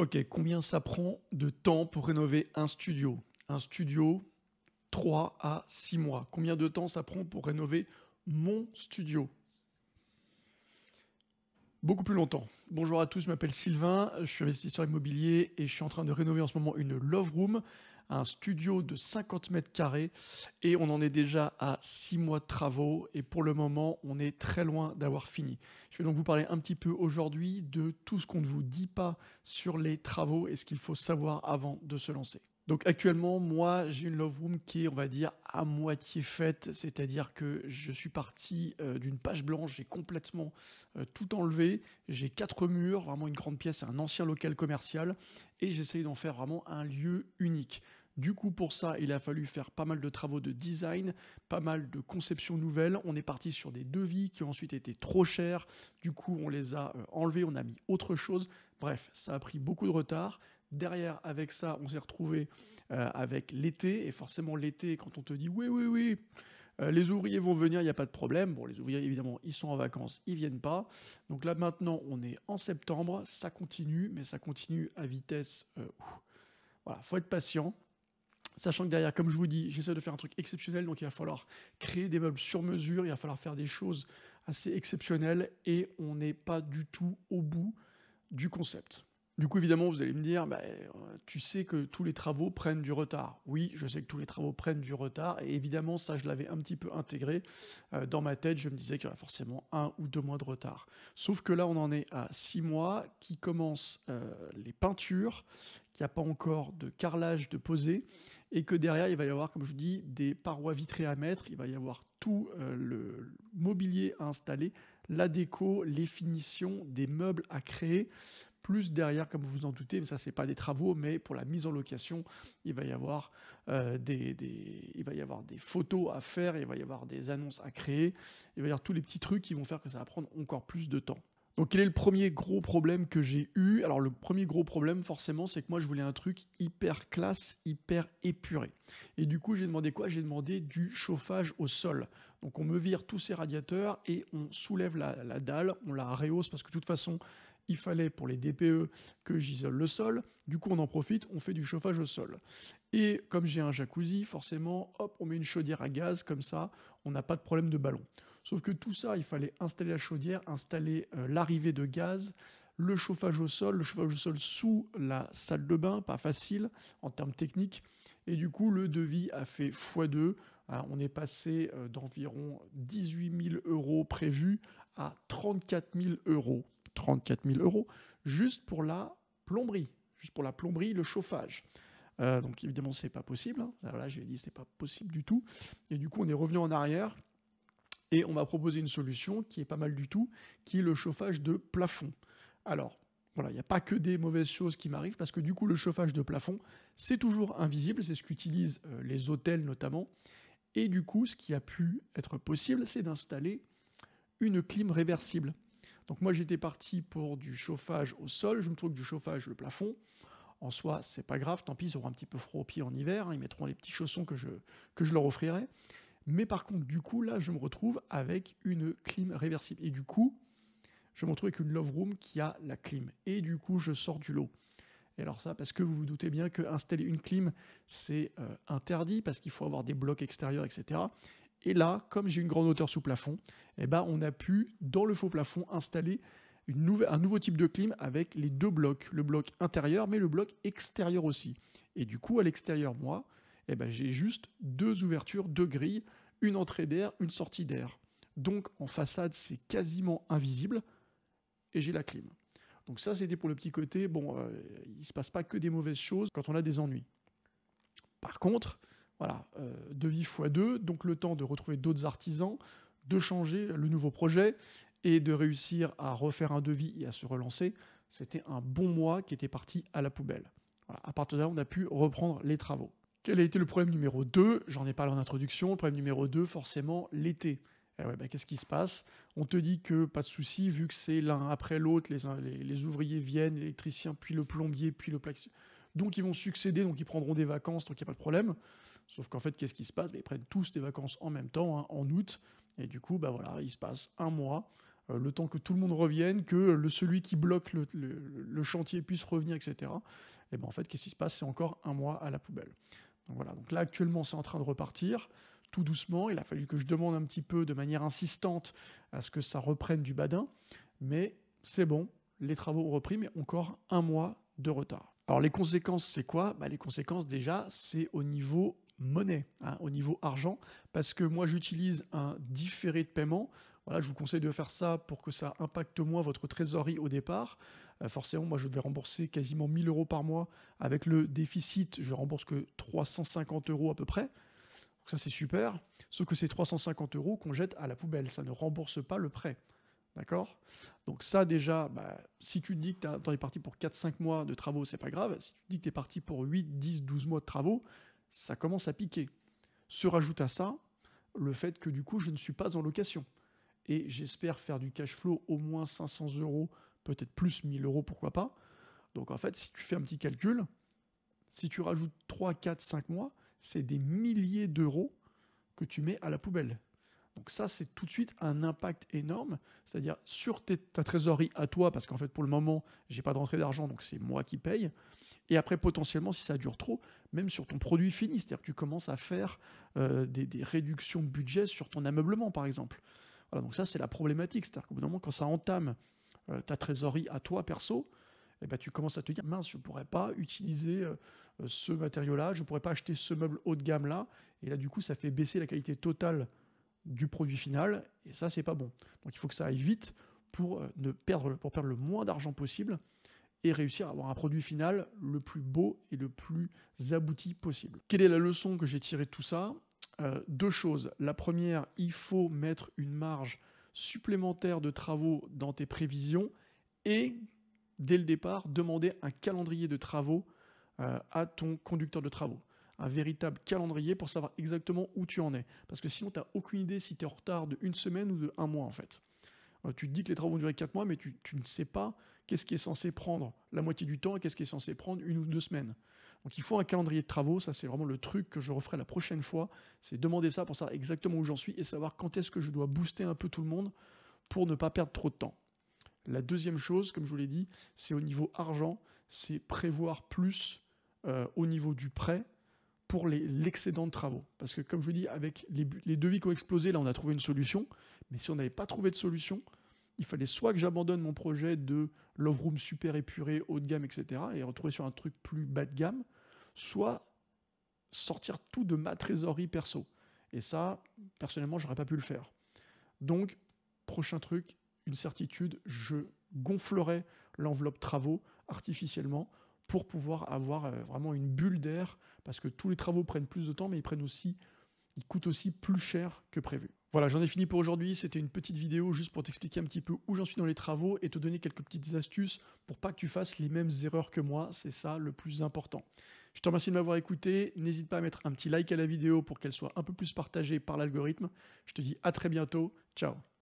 Ok, combien ça prend de temps pour rénover un studio? Un studio, 3 à 6 mois. Combien de temps ça prend pour rénover mon studio? Beaucoup plus longtemps. Bonjour à tous, je m'appelle Sylvain, je suis investisseur immobilier et je suis en train de rénover en ce moment une Love Room, un studio de 50 mètres carrés et on en est déjà à 6 mois de travaux et pour le moment on est très loin d'avoir fini. Je vais donc vous parler un petit peu aujourd'hui de tout ce qu'on ne vous dit pas sur les travaux et ce qu'il faut savoir avant de se lancer. Donc actuellement, moi, j'ai une Love Room qui est, on va dire, à moitié faite, c'est-à-dire que je suis parti d'une page blanche, j'ai complètement tout enlevé, j'ai 4 murs, vraiment une grande pièce, un ancien local commercial, et j'essaye d'en faire vraiment un lieu unique. Du coup, pour ça, il a fallu faire pas mal de travaux de design, pas mal de conceptions nouvelles. On est parti sur des devis qui ont ensuite été trop chers. Du coup, on les a enlevés, on a mis autre chose. Bref, ça a pris beaucoup de retard. Derrière, avec ça, on s'est retrouvé avec l'été. Et forcément, l'été, quand on te dit oui, oui, oui, les ouvriers vont venir, il n'y a pas de problème. Bon, les ouvriers, évidemment, ils sont en vacances, ils viennent pas. Donc là, maintenant, on est en septembre, ça continue, mais ça continue à vitesse. Voilà, faut être patient. Sachant que derrière, comme je vous dis, j'essaie de faire un truc exceptionnel, donc il va falloir créer des meubles sur mesure, il va falloir faire des choses assez exceptionnelles, et on n'est pas du tout au bout du concept. Du coup, évidemment, vous allez me dire, bah, tu sais que tous les travaux prennent du retard. Oui, je sais que tous les travaux prennent du retard, et évidemment, ça, je l'avais un petit peu intégré. Dans ma tête, je me disais qu'il y aurait forcément 1 ou 2 mois de retard. Sauf que là, on en est à 6 mois, qui commencent les peintures, qu'il n'y a pas encore de carrelage de posé, et que derrière, il va y avoir, comme je vous dis, des parois vitrées à mettre, il va y avoir tout le mobilier à installer, la déco, les finitions, des meubles à créer, plus derrière, comme vous vous en doutez, mais ça, c'est pas des travaux, mais pour la mise en location, il va y avoir, il va y avoir des photos à faire, il va y avoir des annonces à créer, il va y avoir tous les petits trucs qui vont faire que ça va prendre encore plus de temps. Donc quel est le premier gros problème que j'ai eu? Alors le premier gros problème forcément c'est que moi je voulais un truc hyper classe, hyper épuré. Et du coup j'ai demandé quoi? J'ai demandé du chauffage au sol. Donc on me vire tous ces radiateurs et on soulève la dalle, on la rehausse parce que de toute façon il fallait pour les DPE que j'isole le sol. Du coup on en profite, on fait du chauffage au sol. Et comme j'ai un jacuzzi, forcément, hop, on met une chaudière à gaz, comme ça, on n'a pas de problème de ballon. Sauf que tout ça, il fallait installer la chaudière, installer l'arrivée de gaz, le chauffage au sol sous la salle de bain, pas facile en termes techniques. Et du coup, le devis a fait x2. On est passé d'environ 18 000 euros prévus à 34 000 euros. 34 000 euros juste pour la plomberie. Juste pour la plomberie, le chauffage. Donc évidemment, c'est pas possible. Hein. Là, j'ai dit, c'était pas possible du tout. Et du coup, on est revenu en arrière. Et on m'a proposé une solution qui est pas mal du tout, qui est le chauffage de plafond. Alors, voilà, il n'y a pas que des mauvaises choses qui m'arrivent, parce que du coup, le chauffage de plafond, c'est toujours invisible, c'est ce qu'utilisent les hôtels notamment. Et du coup, ce qui a pu être possible, c'est d'installer une clim réversible. Donc moi, j'étais parti pour du chauffage au sol, je me trouve que du chauffage le plafond. En soi, c'est pas grave, tant pis, ils auront un petit peu froid aux pieds en hiver, hein, ils mettront les petits chaussons que je leur offrirai. Mais par contre, du coup, là, je me retrouve avec une clim réversible. Et du coup, je me retrouve avec une Love Room qui a la clim. Et du coup, je sors du lot. Et alors ça, parce que vous vous doutez bien qu'installer une clim, c'est interdit, parce qu'il faut avoir des blocs extérieurs, etc. Et là, comme j'ai une grande hauteur sous plafond, eh ben, on a pu, dans le faux plafond, installer un nouveau type de clim avec les 2 blocs. Le bloc intérieur, mais le bloc extérieur aussi. Et du coup, à l'extérieur, moi, eh ben, j'ai juste 2 ouvertures, 2 grilles, une entrée d'air, une sortie d'air. Donc en façade, c'est quasiment invisible, et j'ai la clim. Donc ça, c'était pour le petit côté, bon, il se passe pas que des mauvaises choses quand on a des ennuis. Par contre, voilà, devis x2, donc le temps de retrouver d'autres artisans, de changer le nouveau projet, et de réussir à refaire un devis et à se relancer, c'était un bon mois qui était parti à la poubelle. Voilà, à partir de là, on a pu reprendre les travaux. Quel a été le problème numéro 2? J'en ai parlé en introduction. Le problème numéro 2, forcément, l'été. Eh ouais, bah, qu'est-ce qui se passe? On te dit que pas de souci, vu que c'est l'un après l'autre, les ouvriers viennent, l'électricien, puis le plombier, puis le plaque. Donc ils vont succéder, donc ils prendront des vacances, donc il n'y a pas de problème. Sauf qu'en fait, qu'est-ce qui se passe? Bah, ils prennent tous des vacances en même temps, hein, en août, et du coup, bah voilà, il se passe un mois le temps que tout le monde revienne, que celui qui bloque le chantier puisse revenir, etc. Et ben en fait, qu'est-ce qui se passe? C'est encore un mois à la poubelle. Donc voilà, donc là actuellement c'est en train de repartir, tout doucement. Il a fallu que je demande un petit peu de manière insistante à ce que ça reprenne du badin, mais c'est bon, les travaux ont repris, mais encore un mois de retard. Alors les conséquences, c'est quoi? Les conséquences déjà, c'est au niveau monnaie, hein, au niveau argent, parce que moi j'utilise un différé de paiement. Voilà, je vous conseille de faire ça pour que ça impacte moins votre trésorerie au départ. Forcément, moi je devais rembourser quasiment 1000 euros par mois. Avec le déficit, je rembourse que 350 euros à peu près. Donc ça c'est super, sauf que c'est 350 euros qu'on jette à la poubelle, ça ne rembourse pas le prêt. D'accord? Donc ça déjà, si tu te dis que tu es parti pour 4-5 mois de travaux, c'est pas grave. Si tu te dis que tu es parti pour 8, 10, 12 mois de travaux, ça commence à piquer. Se rajoute à ça le fait que du coup, je ne suis pas en location. Et j'espère faire du cash flow au moins 500 euros, peut-être plus 1000 euros, pourquoi pas. Donc en fait, si tu fais un petit calcul, si tu rajoutes 3, 4, 5 mois, c'est des milliers d'euros que tu mets à la poubelle. Donc ça, c'est tout de suite un impact énorme, c'est-à-dire sur ta trésorerie à toi, parce qu'en fait, pour le moment, j'ai pas de rentrée d'argent, donc c'est moi qui paye. Et après, potentiellement, si ça dure trop, même sur ton produit fini, c'est-à-dire que tu commences à faire des réductions de budget sur ton ameublement, par exemple. Voilà, donc ça, c'est la problématique, c'est-à-dire qu'au bout d'un moment, quand ça entame ta trésorerie à toi, perso, eh ben, tu commences à te dire, mince, je ne pourrais pas utiliser ce matériau-là, je ne pourrais pas acheter ce meuble haut de gamme-là, et là, du coup, ça fait baisser la qualité totale du produit final, et ça, c'est pas bon. Donc, il faut que ça aille vite pour perdre le moins d'argent possible et réussir à avoir un produit final le plus beau et le plus abouti possible. Quelle est la leçon que j'ai tirée de tout ça? Deux choses. La première, il faut mettre une marge supplémentaire de travaux dans tes prévisions et, dès le départ, demander un calendrier de travaux à ton conducteur de travaux. Un véritable calendrier pour savoir exactement où tu en es. Parce que sinon, tu n'as aucune idée si tu es en retard de une semaine ou de un mois, en fait. Tu te dis que les travaux vont durer 4 mois, mais tu ne sais pas qu'est-ce qui est censé prendre la moitié du temps et qu'est-ce qui est censé prendre 1 ou 2 semaines. Donc il faut un calendrier de travaux, ça c'est vraiment le truc que je referai la prochaine fois, c'est demander ça pour savoir exactement où j'en suis et savoir quand est-ce que je dois booster un peu tout le monde pour ne pas perdre trop de temps. La deuxième chose, comme je vous l'ai dit, c'est au niveau argent, c'est prévoir plus au niveau du prêt pour l'excédent de travaux. Parce que comme je vous dis, avec les devis qui ont explosé, là on a trouvé une solution, mais si on n'avait pas trouvé de solution, il fallait soit que j'abandonne mon projet de Love Room super épuré, haut de gamme, etc., et retrouver sur un truc plus bas de gamme, soit sortir tout de ma trésorerie perso. Et ça, personnellement, j'aurais pas pu le faire. Donc, prochain truc, une certitude, je gonflerai l'enveloppe travaux artificiellement pour pouvoir avoir vraiment une bulle d'air, parce que tous les travaux prennent plus de temps, mais ils coûtent aussi plus cher que prévu. Voilà, j'en ai fini pour aujourd'hui. C'était une petite vidéo juste pour t'expliquer un petit peu où j'en suis dans les travaux et te donner quelques petites astuces pour pas que tu fasses les mêmes erreurs que moi. C'est ça le plus important. Je te remercie de m'avoir écouté. N'hésite pas à mettre un petit like à la vidéo pour qu'elle soit un peu plus partagée par l'algorithme. Je te dis à très bientôt. Ciao.